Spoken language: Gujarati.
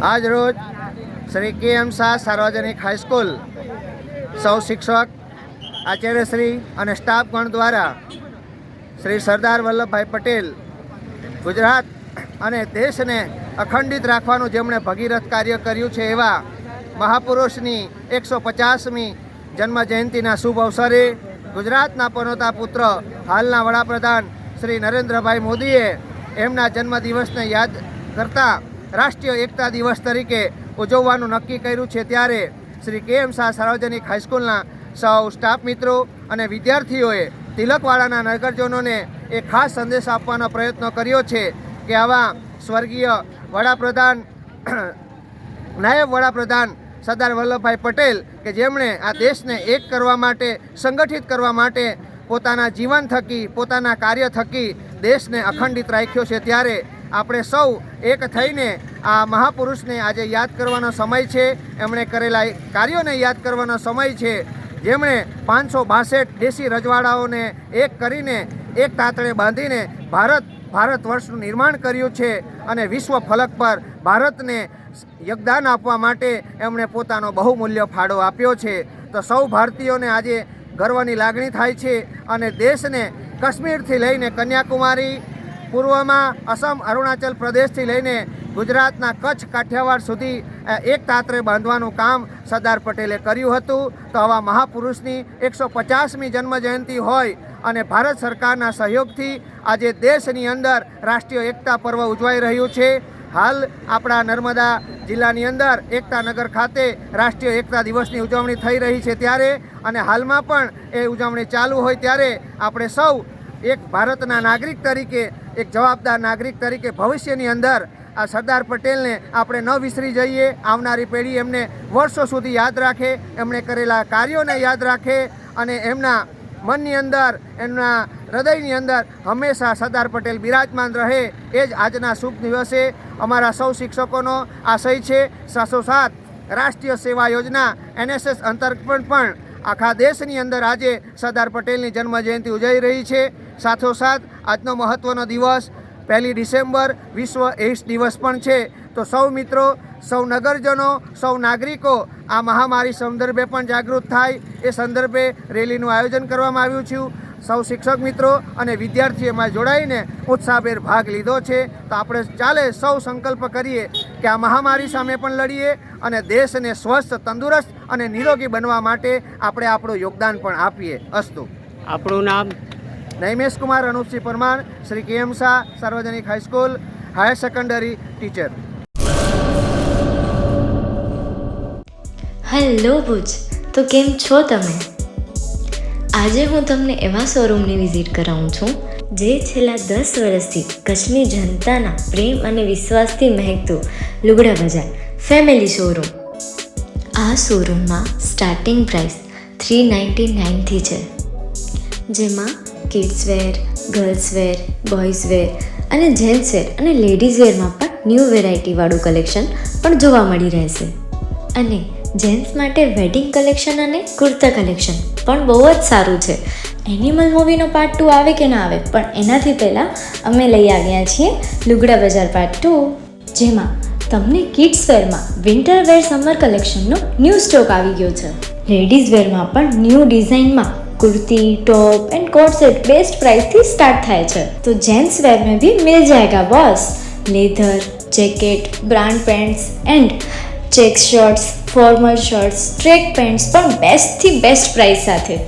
આજ રોજ શ્રી કે.એમ. શાહ સાર્વજનિક હાઈસ્કૂલ સૌ શિક્ષક આચાર્યશ્રી અને સ્ટાફગણ દ્વારા શ્રી સરદાર વલ્લભભાઈ પટેલ ગુજરાત અને દેશને અખંડિત રાખવાનું જેમણે ભગીરથ કાર્ય કર્યું છે એવા મહાપુરુષની 150મી જન્મ જયંતિના શુભ અવસરે ગુજરાતના પનોતા પુત્ર હાલના વડાપ્રધાન શ્રી નરેન્દ્રભાઈ મોદીએ એમના જન્મદિવસને યાદ કરતા રાષ્ટ્રીય એકતા દિવસ તરીકે ઉજવવાનું નક્કી કર્યું છે. ત્યારે શ્રી કે.એમ. શાહ સાર્વજનિક હાઈસ્કૂલના સૌ સ્ટાફ મિત્રો અને વિદ્યાર્થીઓએ તિલકવાડાના નગરજનોને એક ખાસ સંદેશ આપવાનો પ્રયત્ન કર્યો છે કે આવા સ્વર્ગીય વડાપ્રધાન નાયબ વડાપ્રધાન સરદાર વલ્લભભાઈ પટેલ કે જેમણે આ દેશને એક કરવા માટે સંગઠિત કરવા માટે પોતાના જીવન થકી પોતાના કાર્ય થકી દેશને અખંડિત રાખ્યો છે. ત્યારે આપણે સૌ એક થઈને આ મહાપુરુષને આજે યાદ કરવાનો સમય છે. એમણે કરેલા કાર્યોને યાદ કરવાનો સમય છે. જેમણે 562 દેશી રજવાડાઓને એક કરીને એક તાતણે બાંધીને ભારત વર્ષનું નિર્માણ કર્યું છે અને વિશ્વ ફલક પર ભારતને યોગદાન આપવા માટે એમણે પોતાનો બહુમૂલ્ય ફાળો આપ્યો છે. તો સૌ ભારતીયોને આજે ગર્વની લાગણી થાય છે અને દેશને કાશ્મીરથી લઈને કન્યાકુમારી, પૂર્વમાં અસમ, અરુણાચલ પ્રદેશથી લઈને ગુજરાતના કચ્છ, કાઠિયાવાડ સુધી એક તાતરે બાંધવાનું કામ સરદાર પટેલે કર્યું હતું. તો આવા મહાપુરુષની 150મી જન્મજયંતિ હોય અને ભારત સરકારના સહયોગથી આજે દેશની અંદર રાષ્ટ્રીય એકતા પર્વ ઉજવાઈ રહ્યું છે. હાલ આપણા નર્મદા જિલ્લાની અંદર એકતાનગર ખાતે રાષ્ટ્રીય એકતા દિવસની ઉજવણી થઈ રહી છે. ત્યારે અને હાલમાં પણ એ ઉજવણી ચાલુ હોય ત્યારે આપણે સૌ એક ભારતના નાગરિક તરીકે, એક જવાબદાર નાગરિક તરીકે ભવિષ્યની અંદર આ સરદાર પટેલને આપણે ન વિસરી જઈએ. આવનારી પેઢી એમને વર્ષો સુધી યાદ રાખે, એમણે કરેલા કાર્યોને યાદ રાખે અને એમના મનની અંદર, એમના હૃદયની અંદર હંમેશા સરદાર પટેલ બિરાજમાન રહે. એ જ આજના શુભ દિવસે અમારા સૌ શિક્ષકોનો આશય છે. સાથોસાથ રાષ્ટ્રીય સેવા યોજના NSS અંતર્ગત પણ આખા દેશની અંદર આજે સરદાર પટેલની જન્મજયંતિ ઉજવાઈ રહી છે. સાથોસાથ આજનો મહત્ત્વનો દિવસ 1 ડિસેમ્બર વિશ્વ એઇડ્સ દિવસ પણ છે. તો સૌ મિત્રો, સૌ નગરજનો, સૌ નાગરિકો આ મહામારી સંદર્ભે પણ જાગૃત થાય એ સંદર્ભે રેલીનું આયોજન કરવામાં આવ્યું છે. સૌ શિક્ષક મિત્રો અને વિદ્યાર્થીઓમાં જોડાઈને ઉત્સાહભેર ભાગ લીધો છે. તો આપણે ચાલે સૌ સંકલ્પ કરીએ કે આ મહામારી સામે પણ લડીએ અને દેશને સ્વસ્થ, તંદુરસ્ત અને નિરોગી બનવા માટે આપણે આપણું યોગદાન પણ આપીએ. અસ્તુ. આપણું નામ? નૈમેશ કુમાર અનુપસિંહ પરમાર, શ્રી કે.એમ. શાહ સાર્વજનિક high school, higher secondary teacher. Hello Bhuj, તો કેમ છો તમે? આજે હું તમને એવા શોરૂમની વિઝિટ કરાવું છું જે છેલ્લા 10 વર્ષથી કચ્છની જનતાના પ્રેમ અને વિશ્વાસથી મહેકતું લુગડા બજાર ફેમિલી શોરૂમ. આ શોરૂમમાં સ્ટાર્ટિંગ પ્રાઇસ 399થી છે, જેમાં kids wear, girls wear, boys wear અને જેન્ટ્સ વેર અને લેડીઝ વેરમાં પણ ન્યૂ વેરાયટીવાળું કલેક્શન પણ જોવા મળી રહેશે. અને જેન્ટ્સ માટે વેડિંગ કલેક્શન અને કુર્તા કલેક્શન પણ બહુ જ સારું છે. એનિમલ મૂવીનો પાર્ટ 2 આવે કે ના આવે, પણ એનાથી પહેલાં અમે લઈ આવ્યા છીએ લુગડા બજાર પાર્ટ 2, જેમાં તમને કિડ્સ વેરમાં વિન્ટર વેર સમર કલેક્શનનો ન્યૂ સ્ટોક આવી ગયો છે. લેડીઝ વેરમાં પણ ન્યૂ ડિઝાઇનમાં kurti, top and coat set best price थी स्टार्ट थाय छे. तो जेंट्स वेर में भी मिल जाएगा boss. Leather, jacket, brand pants and check shirts, formal shirts, track pants પણ બેસ્ટ થી બેસ્ટ પ્રાઇસ સાથે.